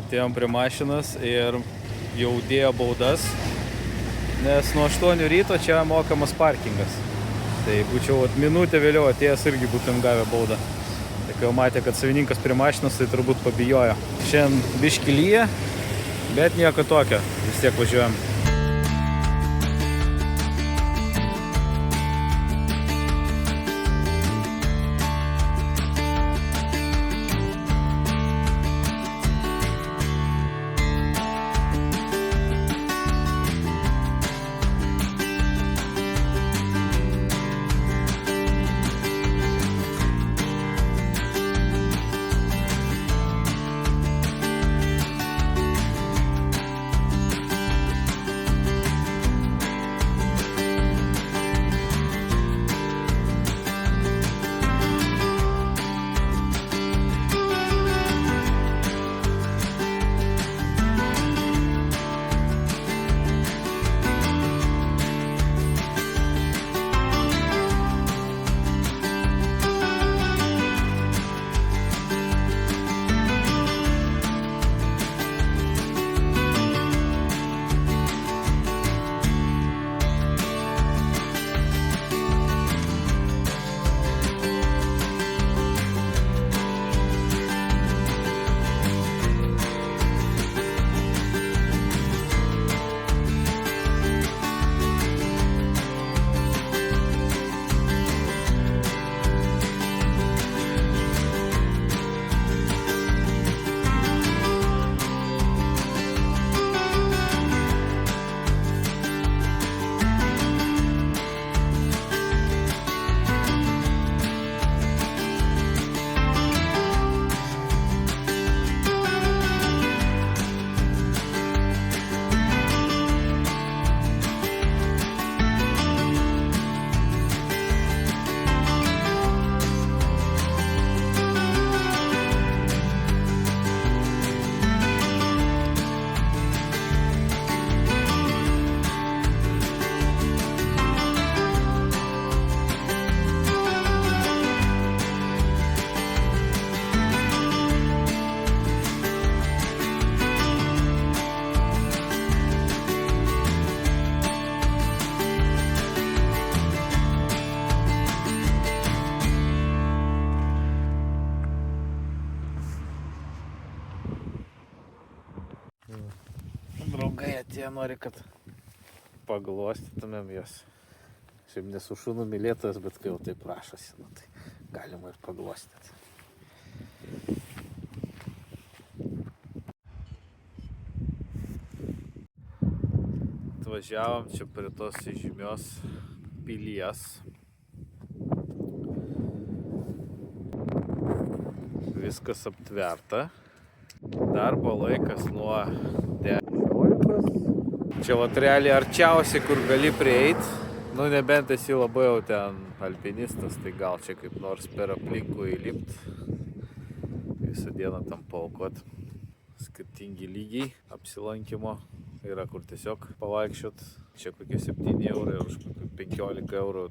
Atėjom prie mašinas ir jau dėjo baudas, nes nuo 8 ryto čia mokamas parkingas. Tai būčiau minutę vėliau atėjęs irgi būtum gavę baudą. Tai kai jau matė, kad savininkas prie mašinos, tai turbūt pabijojo. Šiandien biški lyja, bet nieko tokio, vis tiek važiuojam. Draugai atėjo, nori, kad paglostytumėm jas. Šiaip nesu šunų mylėtojas, bet kai jau taip prašosi, nu, tai galima ir paglostyti. Atvažiavom čia prie tos žymios pilies. Viskas aptverta. Darbo laikas nuo 10. Čia vat realiai arčiausiai, kur gali prieit. Nu, nebent esi labai jau ten alpinistas, tai gal čia kaip nors per aplinkų įlipt. Visą dieną tam paaukot. Skirtingi lygiai apsilankimo. Yra kur tiesiog pavaikščiot. Čia kokie 7 eurai, už 15 eurų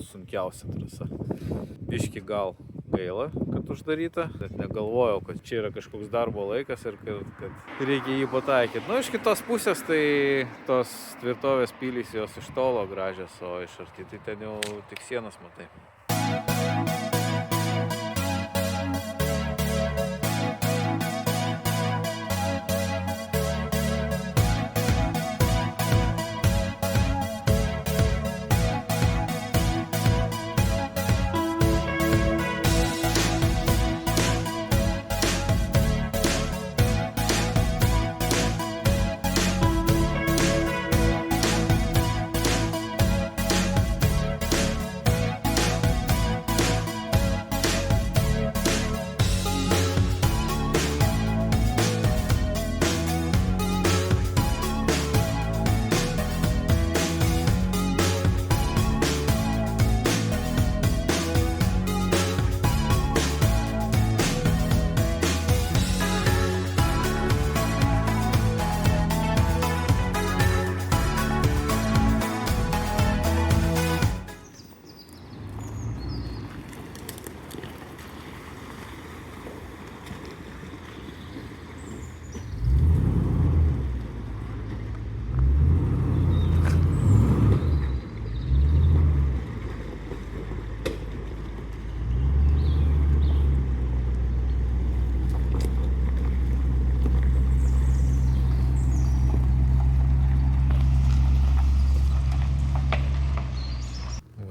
sunkiausia trasa. Biški gal gaila, kad uždaryta, bet negalvojau, kad čia yra kažkoks darbo laikas ir kad reikia jį pataikyti. Nu, iš kitos pusės, tai tos tvirtovės pilys jos iš tolo gražios, o iš arti tai ten jau tik sienas matai.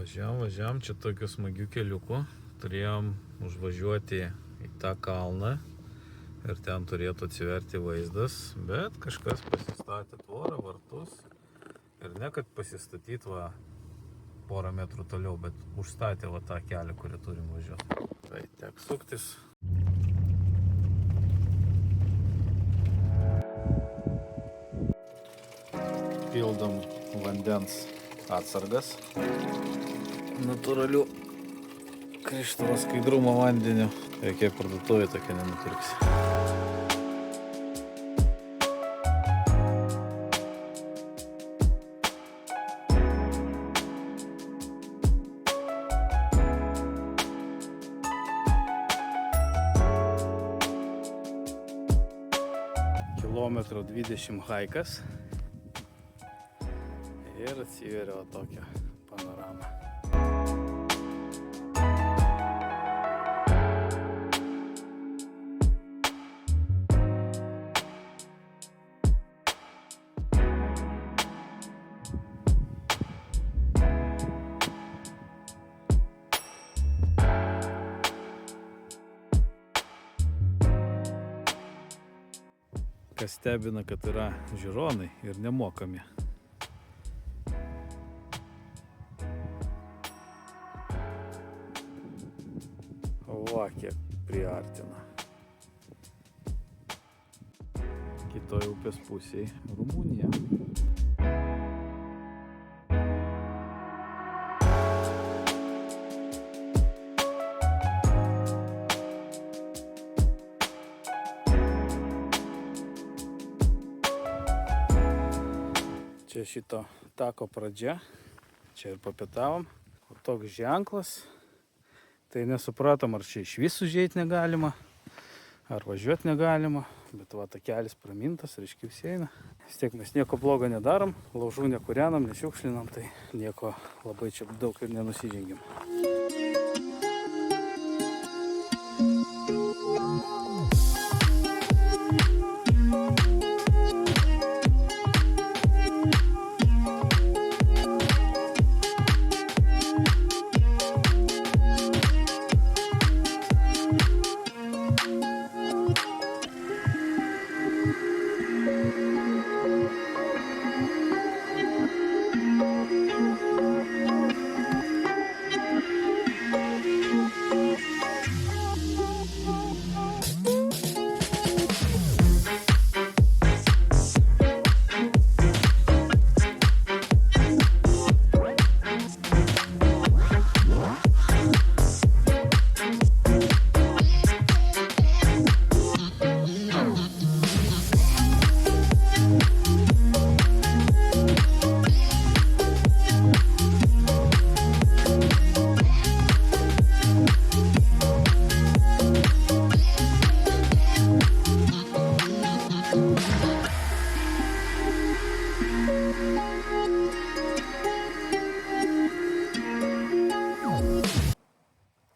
Važiavam čia tokiu smagiu keliuku. Turėjom užvažiuoti į tą kalną ir ten turėtų atsiverti vaizdas, bet kažkas pasistatė tvorą, vartus ir ne kad pasistatyti va porą metrų toliau, bet užstatė va tą kelią, kurį turim važiuoti. Tai tek suktis. Pildom vandens atsargas natūralių krištolo skaidrumo vandeniu. Jokie parduotuvė tokia nenupirksi. Kilometro 20 haikas ir atsiveria va tokia panorama. Kas stebina, kad yra žiūronai ir nemokami. Va, kiek priartina. Kitoje upės pusėje Rumunija. Čia šito tako pradžia, čia ir papietavom, o toks ženklas, tai nesupratom, ar čia iš vis užeit negalima, ar važiuoti negalima, bet va takelis pramintas, reiškia visi eina. Vis tiek mes nieko blogo nedarom, laužų nekūrenam, nešiukšlinam, tai nieko labai čia daug ir nenusižengiam.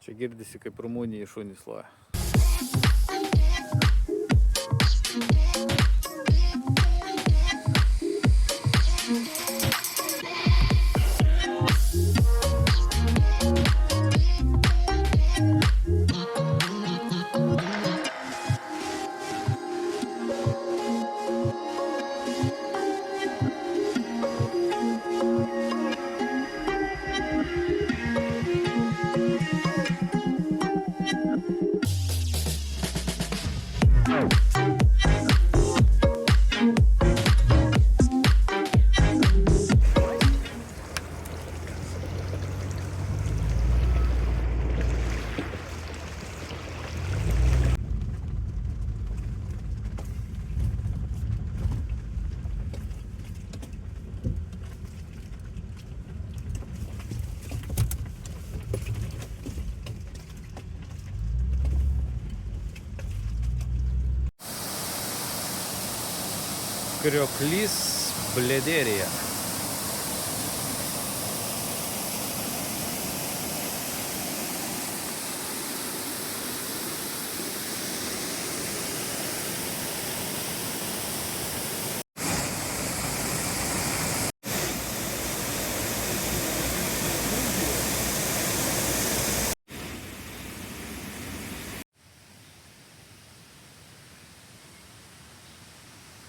Čia girdisi, kaip Rumunijai šunys loja. Krioklys Blederija.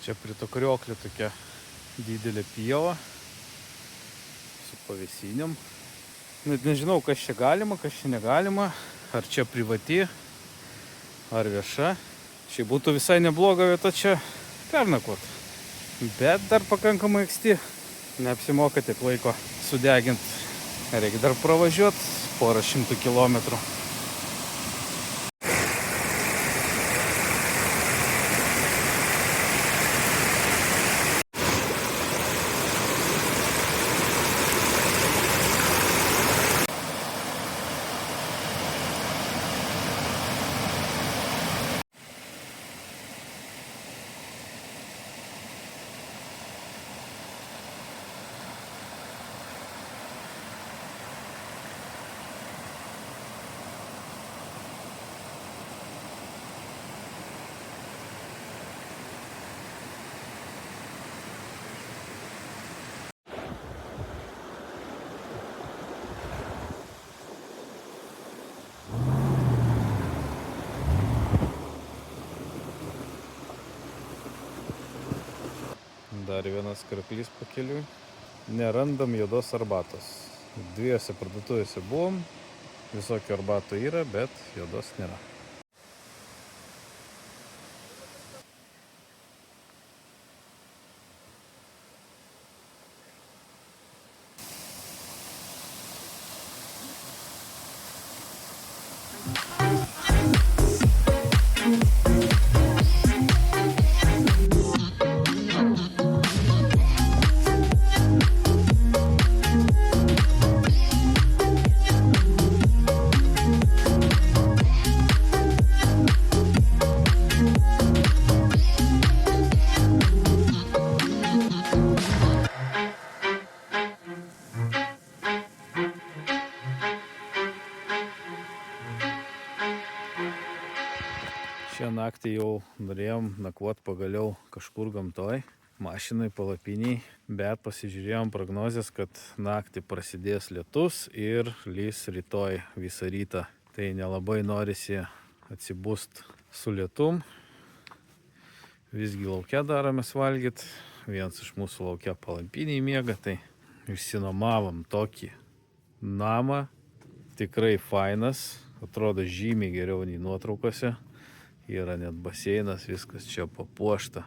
Čia prie to krioklio tokia didelė pieva su pavėsinėm. Net nežinau, kas čia galima, kas čia negalima. Ar čia privati, ar vieša. Čia būtų visai nebloga vieta čia pernakvot. Bet dar pakankamai anksti. Neapsimoka tiek laiko sudegint. Reikia dar pravažiuoti porą šimtų kilometrų. Dar vienas karklys pakeliui. Nerandam juodos arbatos. Dviejose parduotuvėse buvom. Visokių arbatų yra, bet juodos nėra. Šią naktį jau norėjom nakvot pagaliau kažkur gamtoj, mašinai, palapiniai, bet pasižiūrėjom prognozes, kad naktį prasidės lietus ir lys rytoj visą rytą. Tai nelabai norisi atsibust su lietum. Visgi laukia daromės valgyt. Vienas iš mūsų laukia palapiniai miega, tai išsinuomavom tokį namą. Tikrai fainas, atrodo žymiai geriau nei nuotraukose. Yra net baseinas, viskas čia papuošta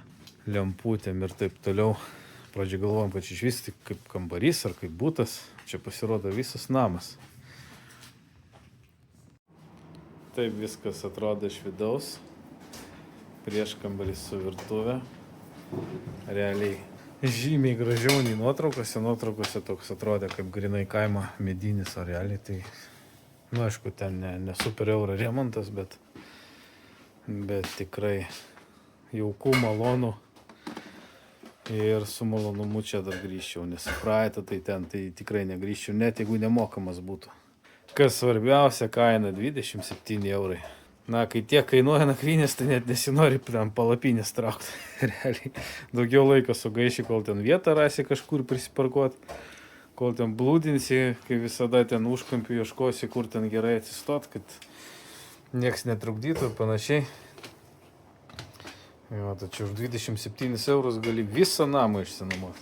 lemputėm ir taip toliau. Pradžiai galvojom, kad čia išvis tik kaip kambarys ar kaip butas. Čia pasirodo visas namas. Taip viskas atrodo iš vidaus. Prieškambarys su virtuvė. Realiai žymiai gražiau nei nuotraukose. Nuotraukose toks atrodė kaip grinai kaimo medinis, o realiai tai, aišku, ten ne super euro remontas, bet tikrai jauku, malonu ir su malonumu čia dar grįžčiau, nes praeitą tai ten tai tikrai negrįžčiau, net jeigu nemokamas būtų. Kas svarbiausia, kaina 27 eurai. Na, kai tiek kainuoja nakvynės, tai net nesinori ten palapinės traukti. Realiai daugiau laiko sugaiši, kol ten vietą rasi kažkur prisiparkuot, kol ten blūdinsi, kai visada ten užkampių ieškosi, kur ten gerai atsistot, kad nieks netrukdytų ir panašiai. Jo, tačiau už 27 eurus gali visą namą išsinuomoti.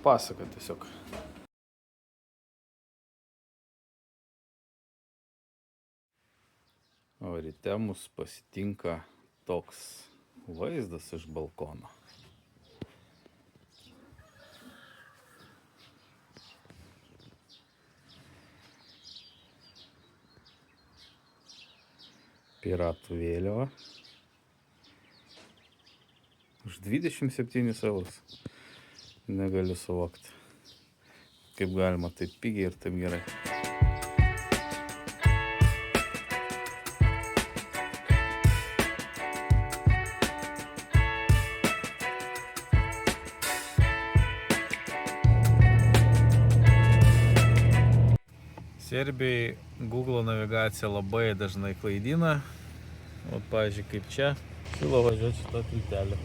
Pasaka tiesiog. O ryte mus pasitinka toks vaizdas iš balkono. Piratų vėliava. Už 27 eurus. Negaliu suvokti, kaip galima taip pigiai ir taip gerai. Serbijai Google navigacija labai dažnai klaidina. O, pavyzdžiui, kaip čia, siūlo važiuoti šitą tiltelį.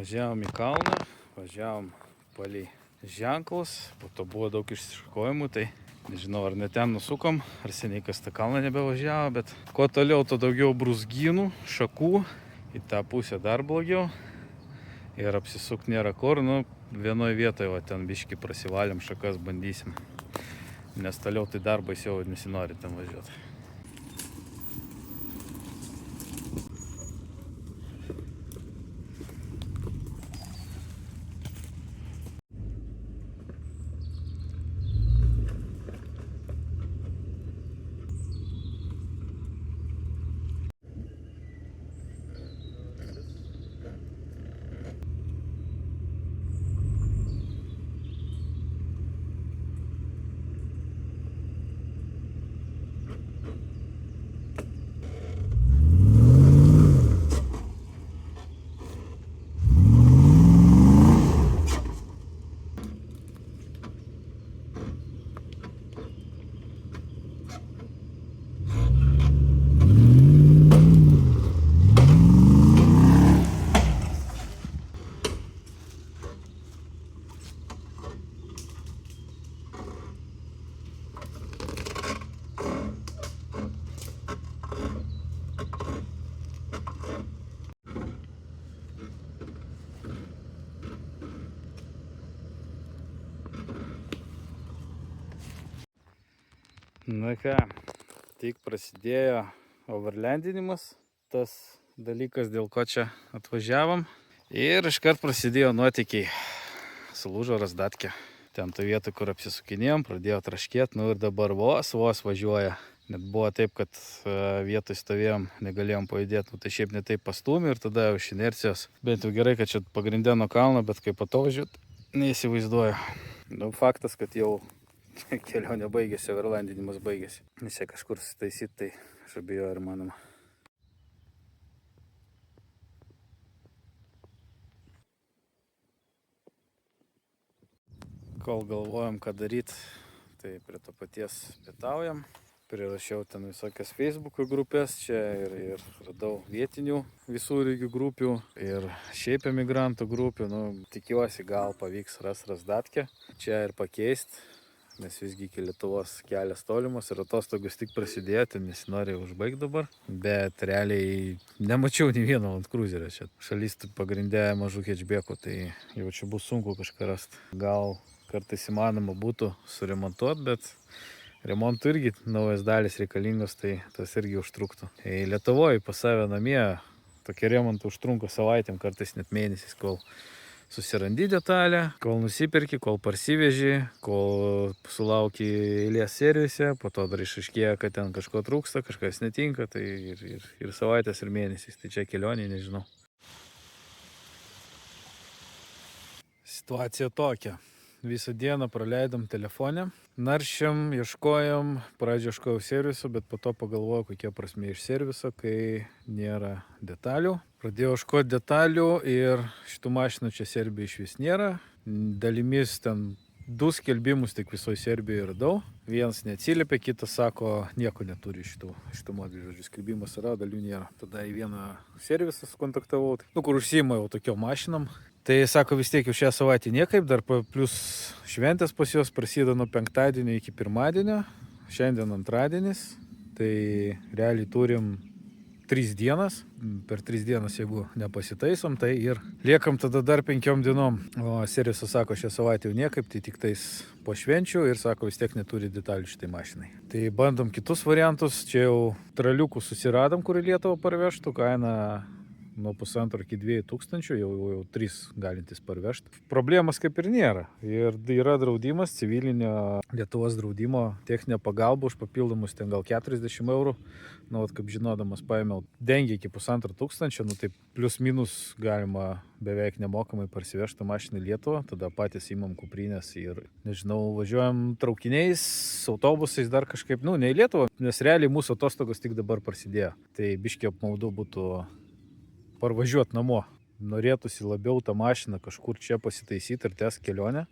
Važiavom į kalną, važiavom palei ženklus, po to buvo daug išsišakojimų, tai nežinau, ar ne ten nusukom, ar seniai kas tą kalną nebevažiavo, bet kuo toliau, to daugiau brūzgynų, šakų, į tą pusę dar blogiau. Ir apsisuk nėra kur, vienoje vietoje, o ten biškį prasivalėm šakas, bandysim. Nes toliau tai dar baisiau nesinori ten važiuoti. Na ką, tik prasidėjo overlandinimas, tas dalykas, dėl ko čia atvažiavom. Ir iškart prasidėjo nuotykiai. Sulūžo razdatkė. Ten to vietą, kur apsisukinėjom, pradėjo traškėti, ir dabar vos važiuoja. Net buvo taip, kad vietoj stovėjom, negalėjom pajudėti, tai šiaip ne taip pastūmė ir tada iš inercijos. Bent jau gerai, kad čia pagrindė nuo kalno, bet kaip patovažiuot, neįsivaizduoju. Faktas, kad jau kelionė baigėsi, overlandinimas baigėsi. Nes čia kažkur sutaisyt, tai aš abejoju, ar manoma. Kol galvojom, ką daryti, tai prie to paties pietaujam. Prirašiau ten visokias Facebook'o grupės čia ir radau vietinių visureigių grupių ir šiaip emigrantų grupių. Tikiuosi, gal pavyks razdatkę čia ir pakeisti. Nes visgi iki Lietuvos kelias tolimas ir atostogus tik prasidėjo, ten nesinori užbaigti dabar. Bet realiai nemačiau nei vieno ant cruiserio čia. Šalis pagrindė mažų hatchbackų, tai jau čia bus sunku kažką rasti. Gal kartais įmanoma būtų suremontuoti, bet remontų irgi naujas dalis reikalingos, tai tas irgi užtruktų. Lietuvoje pas save namie tokie remontai užtrunka savaitėm, kartais net mėnesiais, kol susirandi detalę, kol nusipirki, kol parsiveži, kol sulauki eilės servise, po to dar išaiškėja, kad ten kažko trūksta, kažkas netinka, tai ir savaitės, ir mėnesiais. Tai čia kelionė, nežinau. Situacija tokia. Visą dieną praleidom telefone, naršėm, ieškojom, pradžioje ieškojau serviso, bet po to pagalvojau, kokia prasmė iš serviso, kai nėra detalių. Pradėjau ieškoti detalių ir šitų mašinų čia Serbijoje iš vis nėra. Dalimis ten 2 skelbimus tik visoje Serbijoje radau. Vienas neatsiliepė, kitas sako, nieko neturi šitų modelių. Žodžiu, skelbimas yra, dalių nėra. Tada į vieną servisą kontaktavau, kur užsiima jau tokiom mašinom. Tai sako, vis tiek jau šią savaitę niekaip, dar plus šventės pas juos prasideda nuo penktadienio iki pirmadienio, šiandien antradienis, tai realiai turim 3 dienas, per 3 dienas jeigu nepasitaisom, tai ir liekam tada dar 5 dienom. O servisas sako, šią savaitę jau niekaip, tai tik tais po švenčių ir sako, vis tiek neturi detalių šitai mašinai. Tai bandom kitus variantus, čia jau traliukų susiradom, kur į Lietuvą parvežtų, kaina nuo 1,5 iki 2 tūkstančių, jau 3 galintys parvežti. Problemas kaip ir nėra. Ir yra draudimas, civilinio Lietuvos draudimo, techninė pagalba už papildomus ten gal 40 eurų. Kaip žinodamas, paėmiau, dengia iki 1,5 tūkstančio, tai plius minus galima beveik nemokamai parsivežti mašiną į Lietuvą, tada patys įmam kuprinės ir, nežinau, važiuojam traukiniais, autobusais dar kažkaip, ne į Lietuvą, nes realiai mūsų atostogos tik dabar prasidėjo. Tai biškį apmaudu būtų parvažiuoti namo. Norėtųsi labiau tą mašiną kažkur čia pasitaisyti ir tęsti kelionę.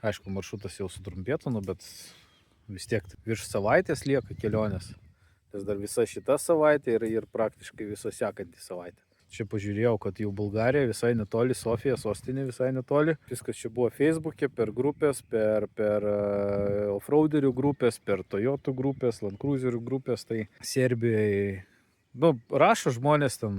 Aišku, maršrutas jau sutrumpėtų, bet vis tiek virš savaitės lieka kelionės. Tas dar visa šita savaitė ir praktiškai visa sekanti savaitė. Čia pažiūrėjau, kad jau Bulgarija visai netoli, Sofija, sostinė visai netoli. Viskas čia buvo Facebook'e, per grupės, per offroaderių grupės, per Toyota grupės, Land Cruiserių grupės. Tai Serbijoje, rašo žmonės ten,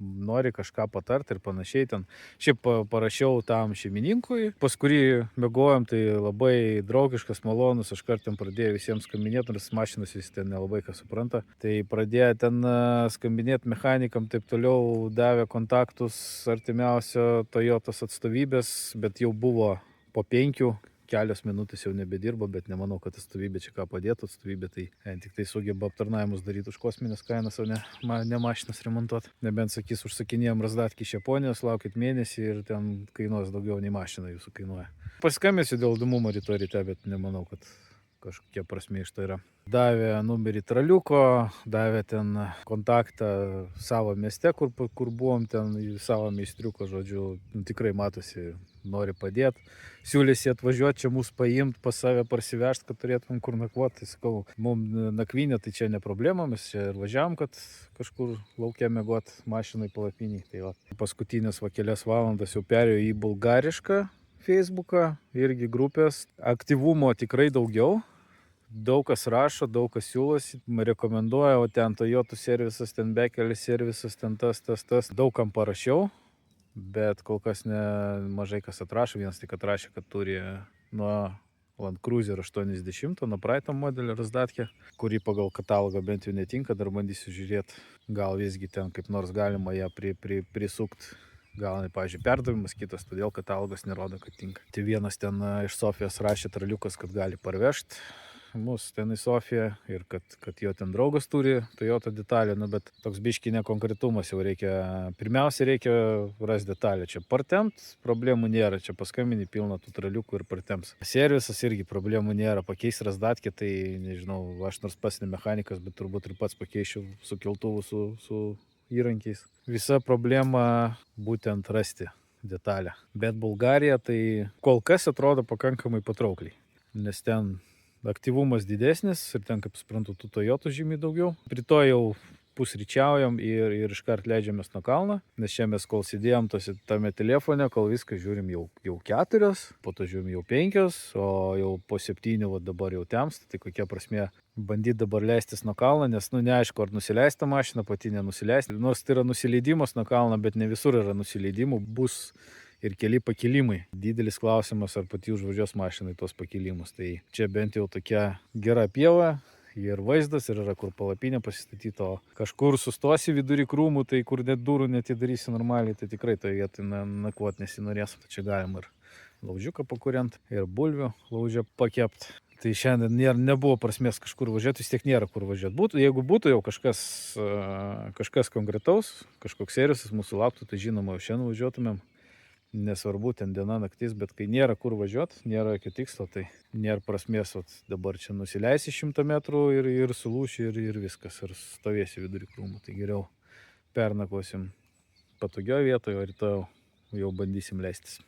nori kažką patarti ir panašiai. Ten šiaip parašiau tam šeimininkui, pas kurį mėgojom, tai labai draugiškas, malonus, aš kartam pradėjau visiems skambinėti, nors mašinas vis ten nelabai ką supranta. Tai pradėjo ten skambinėti mechanikam, taip toliau, davė kontaktus artimiausio Toyotos atstovybės, bet jau buvo po 5. Kelios minutės jau nebedirbo, bet nemanau, kad atstovybė čia ką padėtų. Atstovybė tai tik tai sugeba aptarnavimus daryti už kosminės kainas, o ne mašinas remontuoti. Nebent sakys, užsakinėjom razdatkį iš Japonijos, laukit mėnesį ir ten kainuos daugiau nei mašina jūsų kainuoja. Paskambinsiu dėl įdomumo rytoj ryte, bet nemanau, kad kažkokia prasmė iš to yra. Davė numerį traliuko, davė ten kontaktą savo mieste, kur buvom, ten savo meistriuko, žodžiu, tikrai matosi, nori padėti. Siūlėsi atvažiuoti čia mūsų paimti, pas save parsivežti, kad turėtum kur nakvoti. Tai sakau, mums nakvynė tai čia ne problema, mes čia ir važiavam, kad kažkur laukia mėgoti mašinai palapiniai. Tai va, paskutinės kelias valandas jau perėjo į bulgarišką Facebooką, irgi grupės. Aktyvumo tikrai daugiau. Daug kas rašo, daug kas siūlosi, rekomenduoja, o ten Toyota servisas, ten Bekelis servisas, ten tas. Daug kam parašiau, bet kol kas mažai kas atrašo. Vienas tik atrašė, kad turi nuo Land Cruiser 80, nuo praeito modelio razdatkė, kurį pagal katalogą bent jau netinka, dar bandysiu žiūrėti, gal visgi ten kaip nors galima ją prisukti. Gal, pavyzdžiui, perdavimas kitas, todėl katalogas nerodo, kad tinka. Tai vienas ten iš Sofijos rašė traliukas, kad gali parvežti mus ten į Sofiją ir kad jo ten draugas turi Toyota detalę, bet toks biški nekonkretumas jau reikia. Pirmiausia, reikia rasti detalę. Čia partempt problemų nėra, čia paskambini pilna tų traliukų ir partemps. Servisas irgi problemų nėra, pakeis razdatkį, tai nežinau, aš nors pats ne mechanikas, bet turbūt ir pats pakeičiau su keltuvu, su įrankiais. Visa problema būtent rasti detalę. Bet Bulgarija tai kol kas atrodo pakankamai patraukliai, nes ten aktyvumas didesnis ir ten, kaip suprantu, tų Toyotų žymiai daugiau. Rytoj jau pusryčiaujam ir iškart leidžiamės nuo kalno, nes čia mes kol sėdėjom tame telefone, kol viską žiūrim jau 4, po to žiūrim jau 5, o jau po 7 dabar jau temsta, tai kokia prasmė bandyti dabar leistis nuo kalno, nes neaišku, ar nusileista mašina, pati nenusileisti. Nors tai yra nusileidimas nuo kalno, bet ne visur yra nusileidimų, bus ir keli pakilimai. Didelis klausimas, ar pati užvažiuos mašinai tos pakilimus. Tai čia bent jau tokia gera pieva ir vaizdas, ir yra kur palapinė pasistatyti, o kažkur sustosi vidury krūmų, tai kur net durų netidarysi normaliai, tai tikrai toje vietoje nakvoti nesinorės. Čia galima ir laužiuką pakuriant, ir bulvių laužę pakepti. Tai šiandien nebuvo prasmės kažkur važiuoti, vis tiek nėra kur važiuoti. Jeigu būtų jau kažkas konkretaus, kažkoks servisas mūsų lauktų, tai žinoma, jau šiandien važiuotumėm. Nesvarbu, ten diena, naktis, bet kai nėra kur važiuoti, nėra jokio tikslo, tai nėra prasmės, dabar čia nusileisi 100 metrų ir sulūši ir viskas, ir stovėsi vidury krūmų. Tai geriau pernakvosim patogioje vietoje, o rytoj jau bandysim leistis.